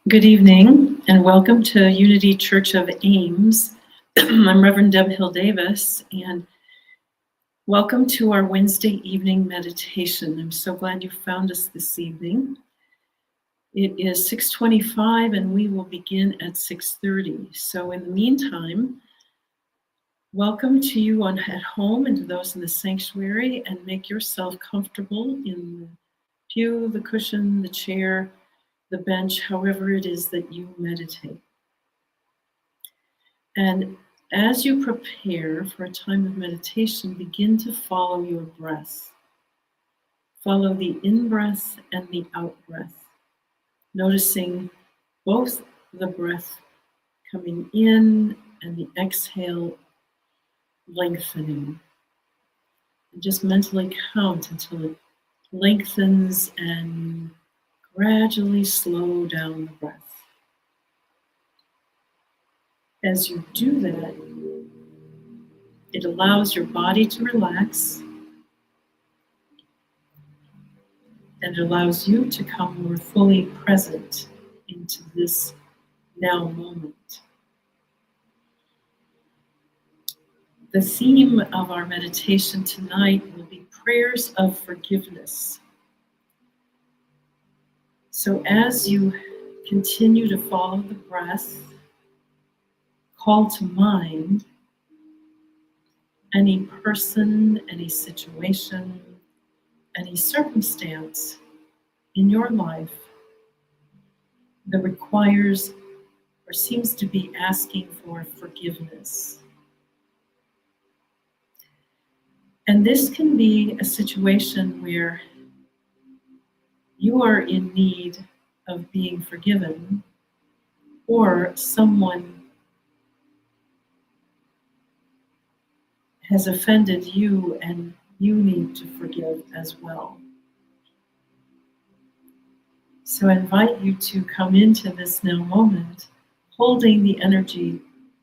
Good evening and welcome to Unity Church of Ames. I'm Reverend Deb Hill Davis and welcome to our Wednesday evening meditation. I'm so glad you found us this evening. It is 6:25 and we will begin at 6:30. So in the meantime, welcome to you at home and to those in the sanctuary, and make yourself comfortable in the pew, the cushion, the chair, the bench, however it is that you meditate. And as you prepare for a time of meditation, begin to follow your breath. Follow the in-breath and the out-breath, noticing both the breath coming in and the exhale lengthening. And just mentally count until it lengthens and gradually slow down the breath. As you do that, it allows your body to relax, and it allows you to come more fully present into this now moment. The theme of our meditation tonight will be prayers of forgiveness. So as you continue to follow the breath, call to mind any person, any situation, any circumstance in your life that requires or seems to be asking for forgiveness. And this can be a situation where you are in need of being forgiven, or someone has offended you and you need to forgive as well. So I invite you to come into this now moment holding the energy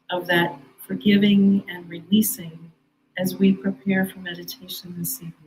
of that forgiving and releasing as we prepare for meditation this evening.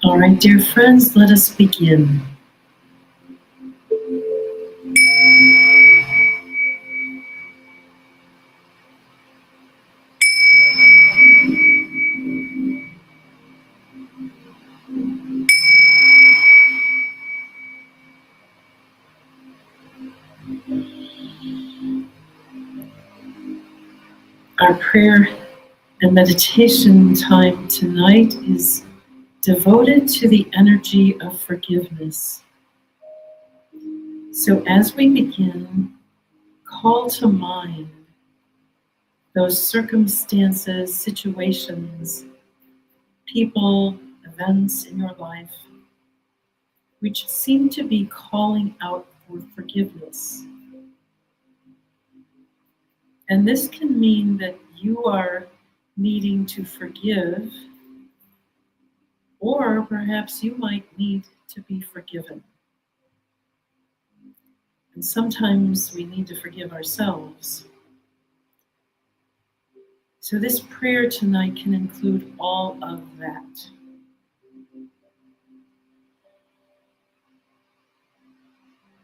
All right, dear friends, let us begin. Our prayer And meditation time tonight is devoted to the energy of forgiveness. So as we begin, call to mind those circumstances, situations, people, events in your life which seem to be calling out for forgiveness. And this can mean that you are needing to forgive, or perhaps you might need to be forgiven. And sometimes we need to forgive ourselves. So this prayer tonight can include all of that.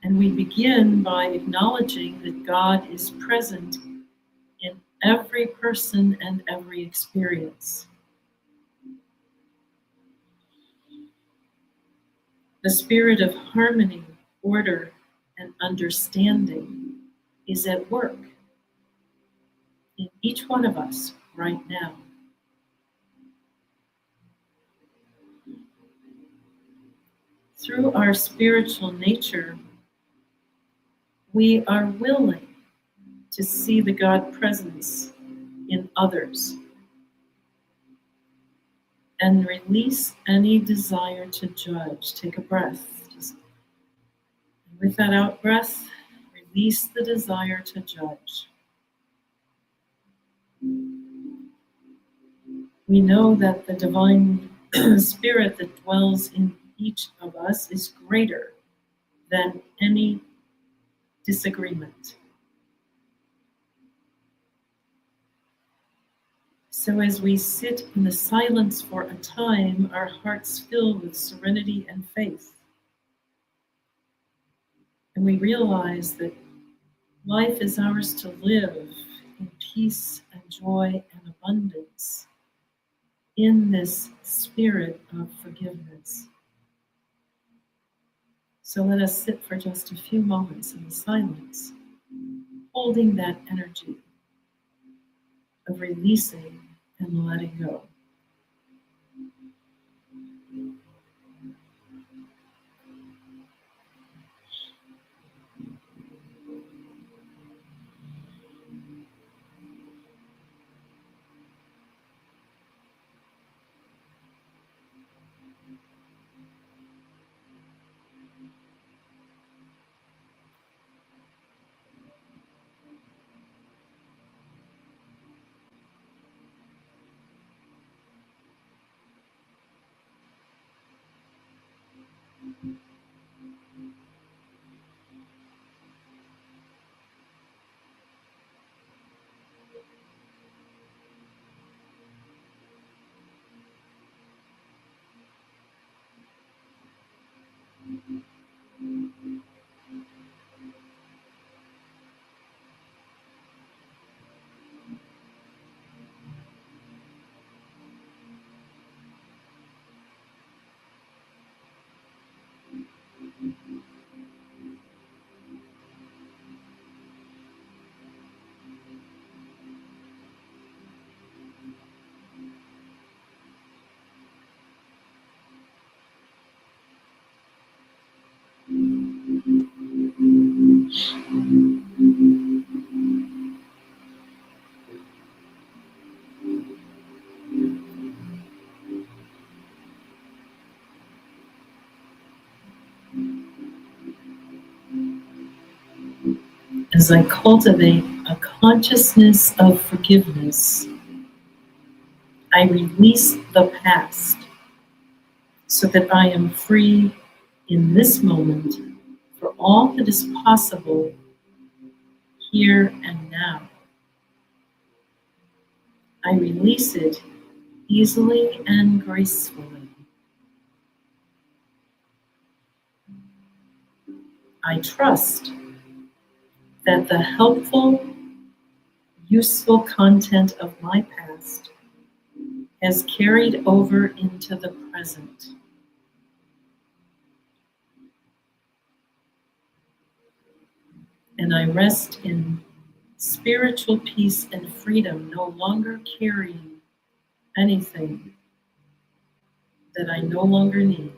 And we begin by acknowledging that God is present in every person and every experience. The spirit of harmony, order, and understanding is at work in each one of us right now. Through our spiritual nature, we are willing to see the God presence in others and release any desire to judge. Take a breath. With that out breath, release the desire to judge. We know that the divine spirit that dwells in each of us is greater than any disagreement. So as we sit in the silence for a time, our hearts fill with serenity and faith. And we realize that life is ours to live in peace and joy and abundance in this spirit of forgiveness. So let us sit for just a few moments in the silence, holding that energy of releasing and letting go. As I cultivate a consciousness of forgiveness, I release the past so that I am free in this moment for all that is possible here and now. I release it easily and gracefully. I trust that the helpful, useful content of my past has carried over into the present. And I rest in spiritual peace and freedom, no longer carrying anything that I no longer need.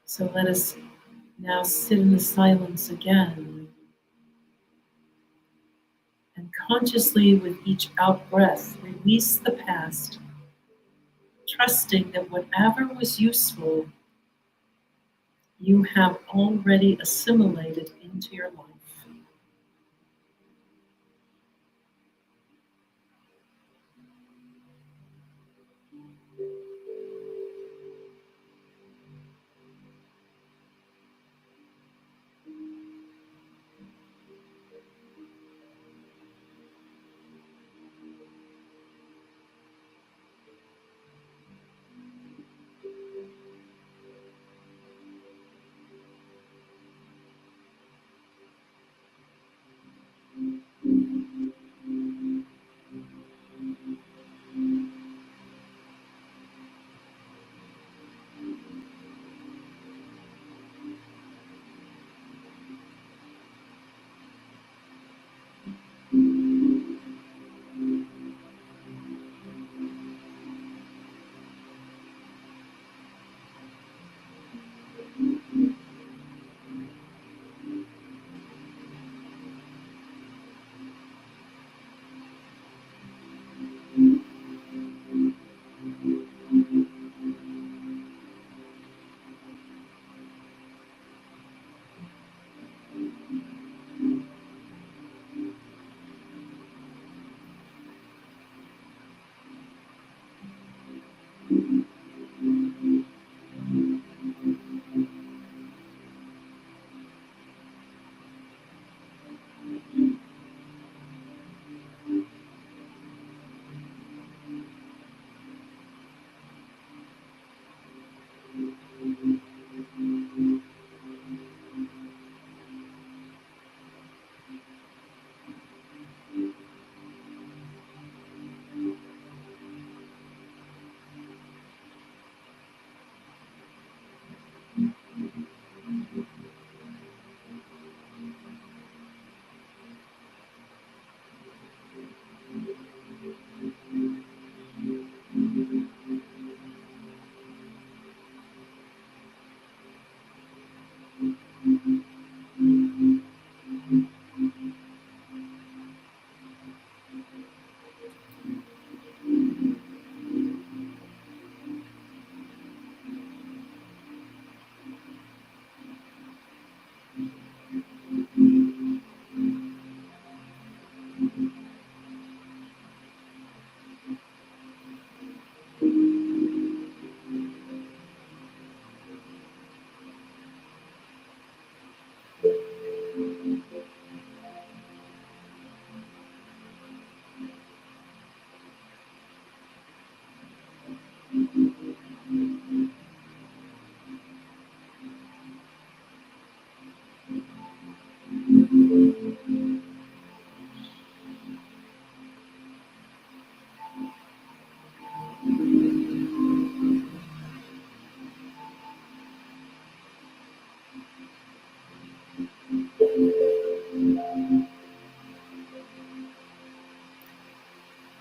So let us now sit in the silence again, and consciously with each out-breath, release the past, trusting that whatever was useful, you have already assimilated into your life.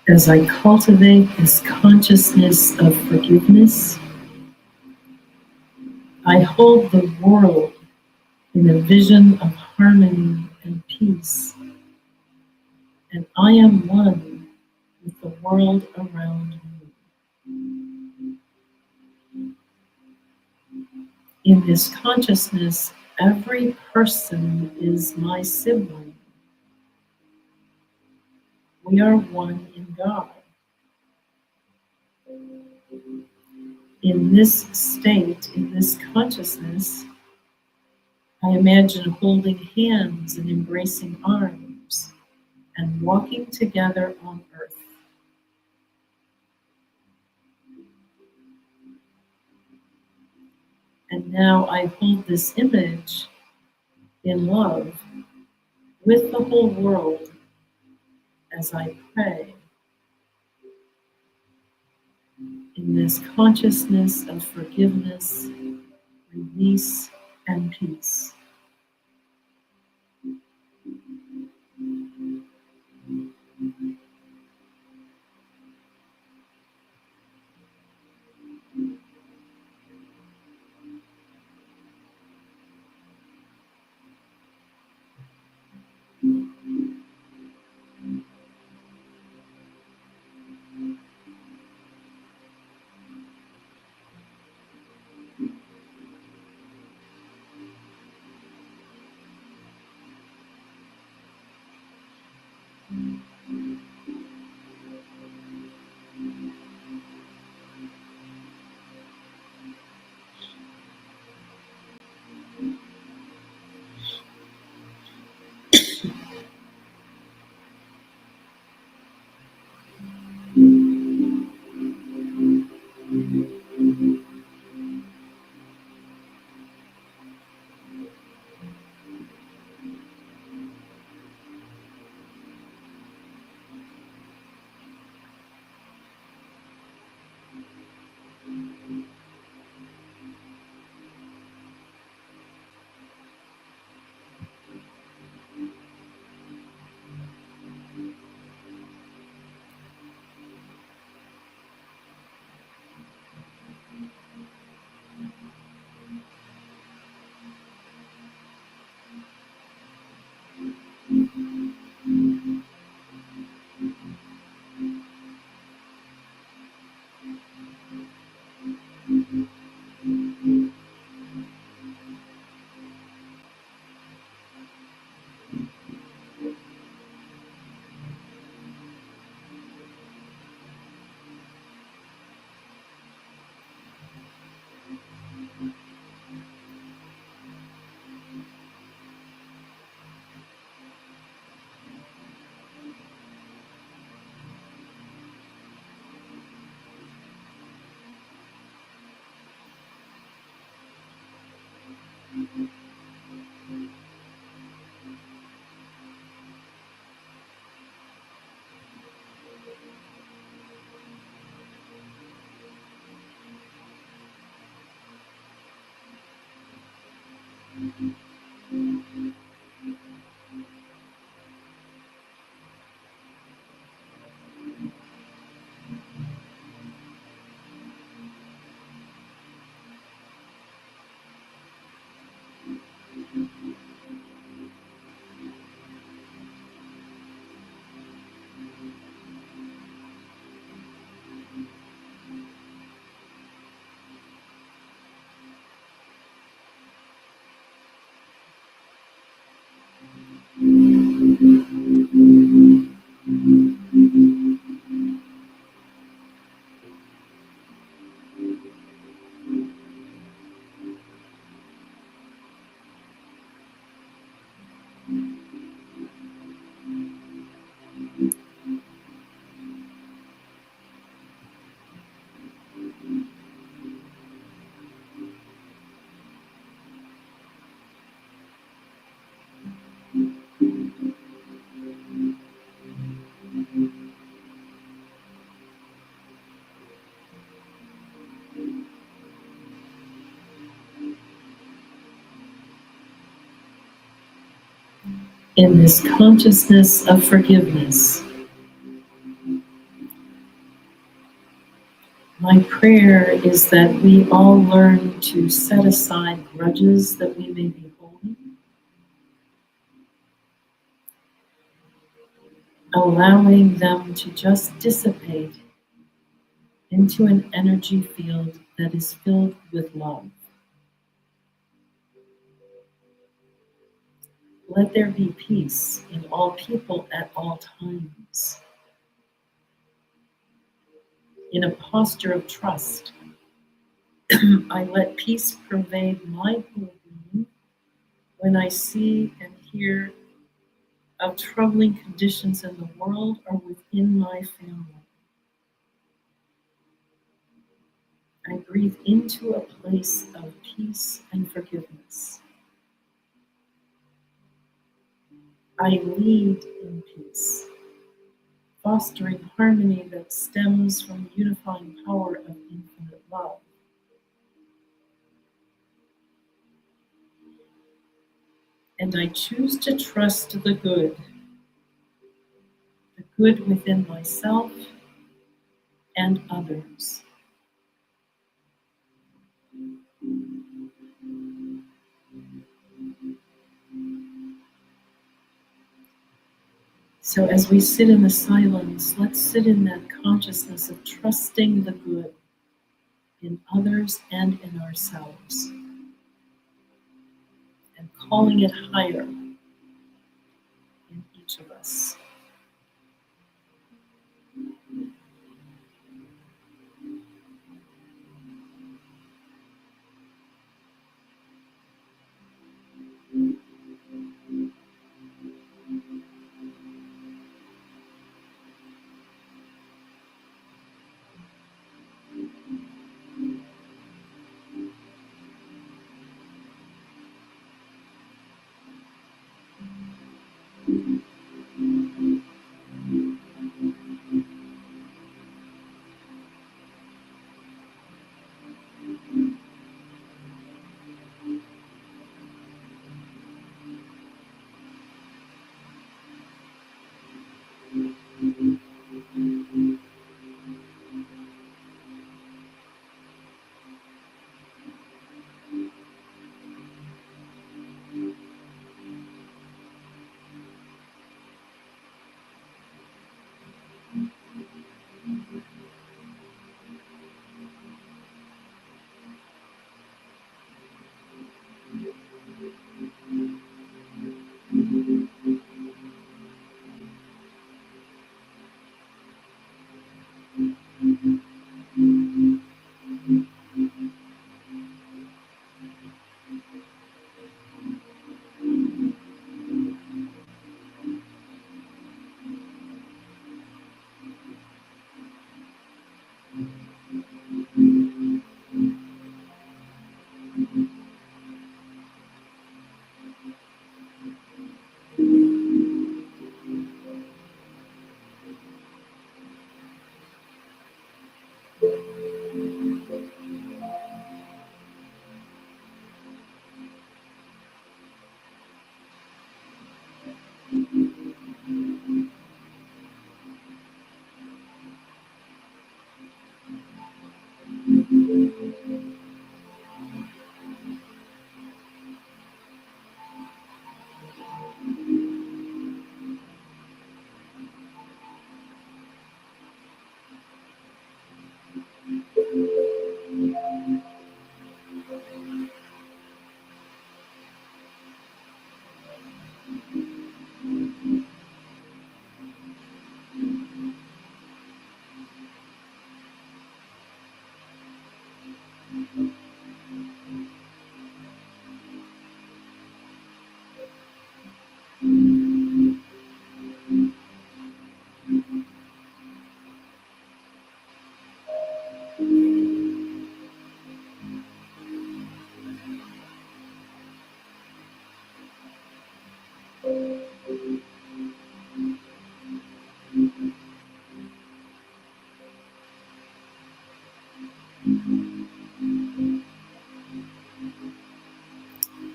As I cultivate this consciousness of forgiveness, I hold the world in a vision of harmony and peace, and I am one with the world around me. In this consciousness, every person is my sibling. We are one in God. In this state, in this consciousness, I imagine holding hands and embracing arms and walking together on earth. And now I hold this image in love with the whole world as I pray in this consciousness of forgiveness, release, and peace. In this consciousness of forgiveness, my prayer is that we all learn to set aside grudges that we may be holding, allowing them to just dissipate into an energy field that is filled with love. Let there be peace in all people at all times. In a posture of trust, I let peace pervade my whole being when I see and hear of troubling conditions in the world or within my family. I breathe into a place of peace and forgiveness. I lead in peace, fostering harmony that stems from the unifying power of infinite love. And I choose to trust the good, good within myself and others. So as we sit in the silence, let's sit in that consciousness of trusting the good in others and in ourselves, and calling it higher in each of us.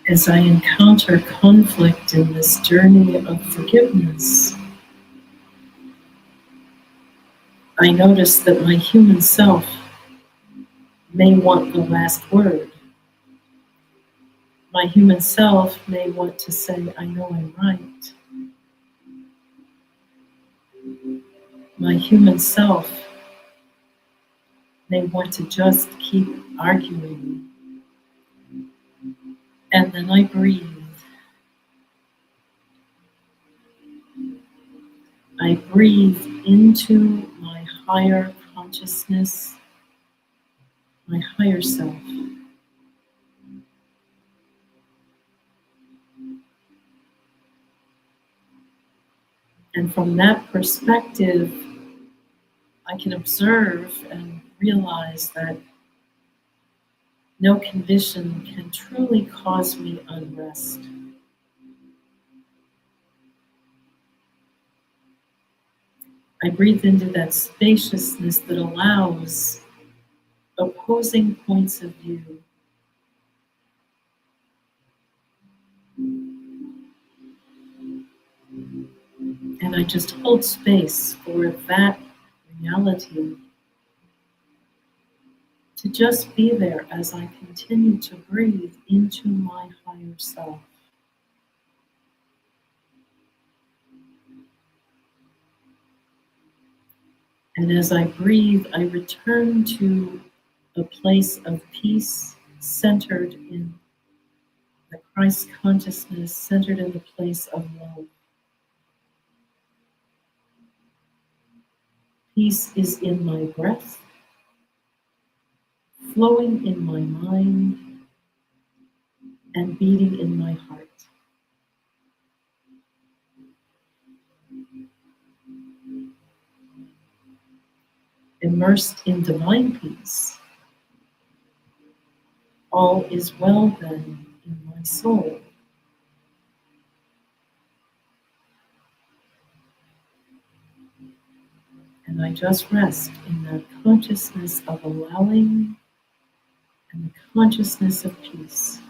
As I encounter conflict in this journey of forgiveness, I notice that my human self may want the last word. My human self may want to say, I know I'm right. My human self may want to just keep arguing. And then I breathe. I breathe into my higher consciousness, my higher self. And from that perspective, I can observe and realize that no condition can truly cause me unrest. I breathe into that spaciousness that allows opposing points of view. And I just hold space for that reality to just be there as I continue to breathe into my higher self. And as I breathe, I return to a place of peace centered in the Christ consciousness, centered in the place of love. Peace is in my breath, flowing in my mind, and beating in my heart. Immersed in divine peace, all is well then in my soul. And I just rest in that consciousness of allowing and the consciousness of peace.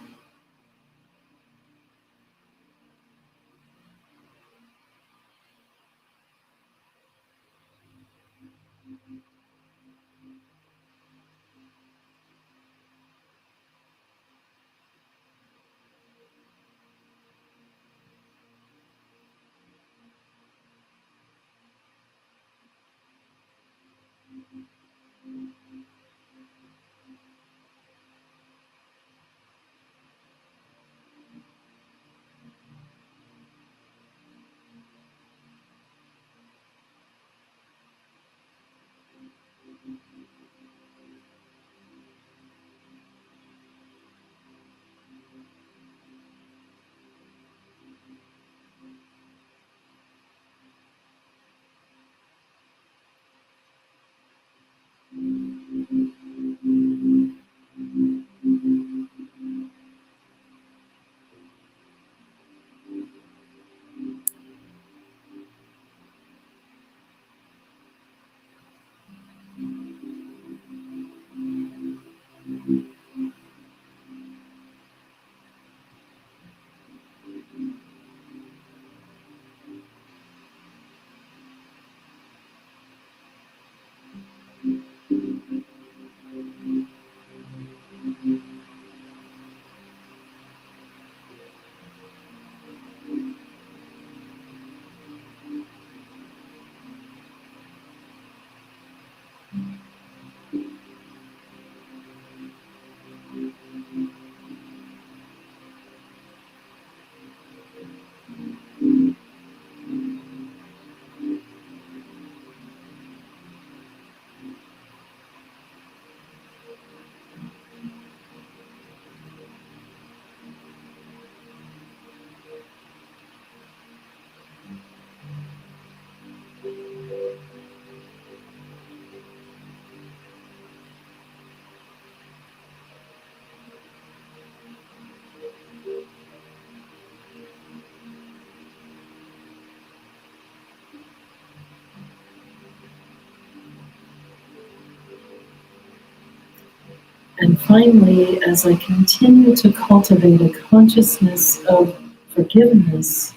And finally, as I continue to cultivate a consciousness of forgiveness,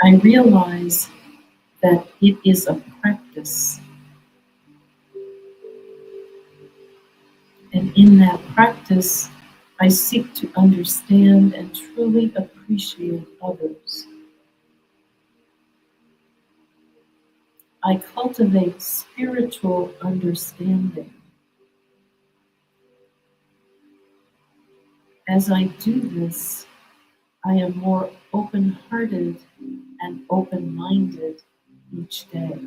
I realize that it is a practice. And in that practice, I seek to understand and truly appreciate others. I cultivate spiritual understanding. As I do this, I am more open-hearted and open-minded each day.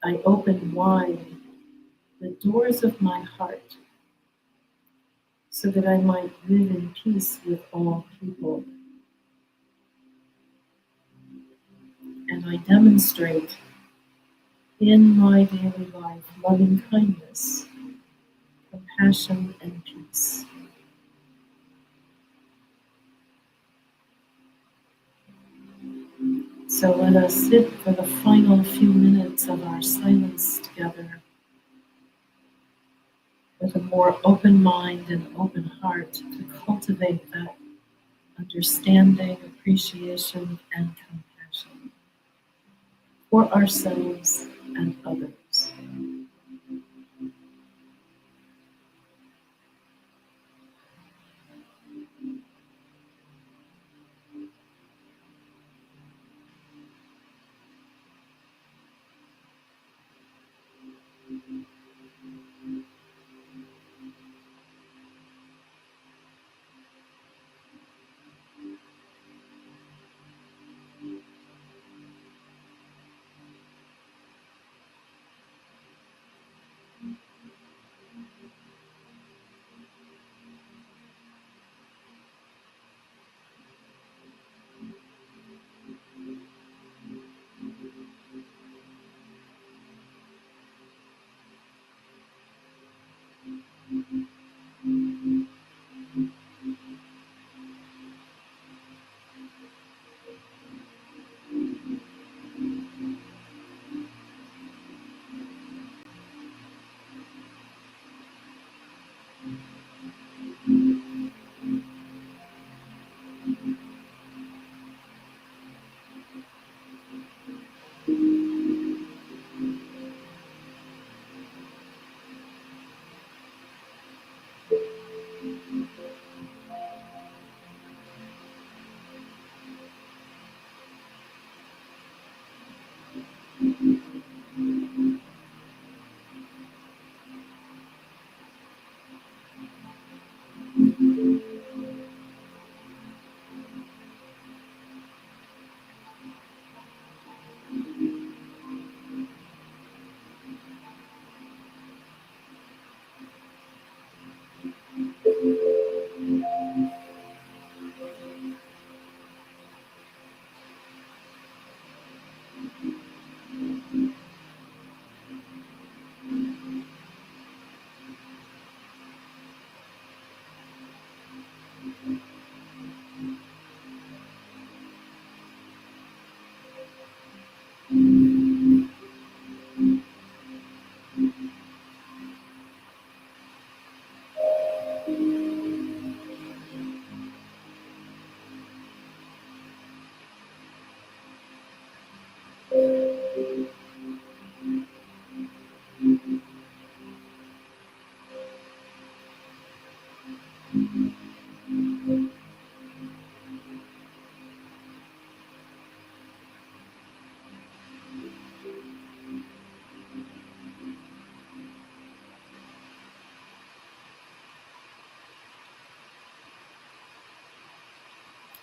I open wide the doors of my heart so that I might live in peace with all people. And I demonstrate in my daily life loving kindness, compassion, and peace. So let us sit for the final few minutes of our silence together with a more open mind and open heart to cultivate that understanding, appreciation, and compassion for ourselves and others.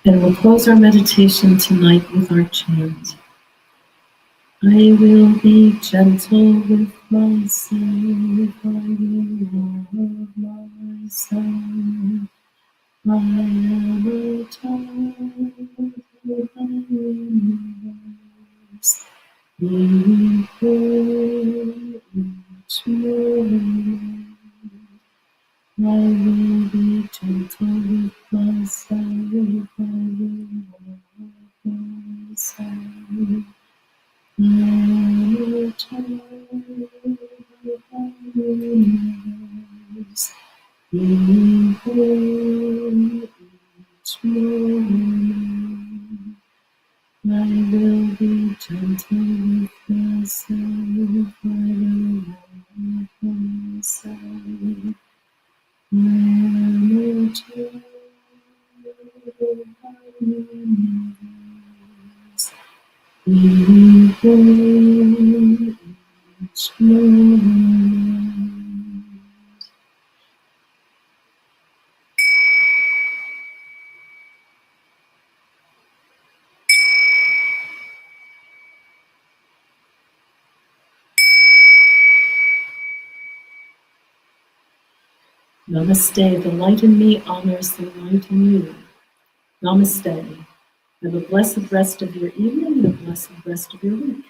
And we'll close our meditation tonight with our chant. I will be gentle with myself, I will love myself. I am a child with the universe, before each moment. I will be gentle with myself, I will love myself. I am a child of the universe, before each moment. I will be gentle with myself, I will love myself. I am a child of the universe, before each moment. Namaste. The light in me honors the light in you. Namaste. Have a blessed rest of your evening and a blessed rest of your week.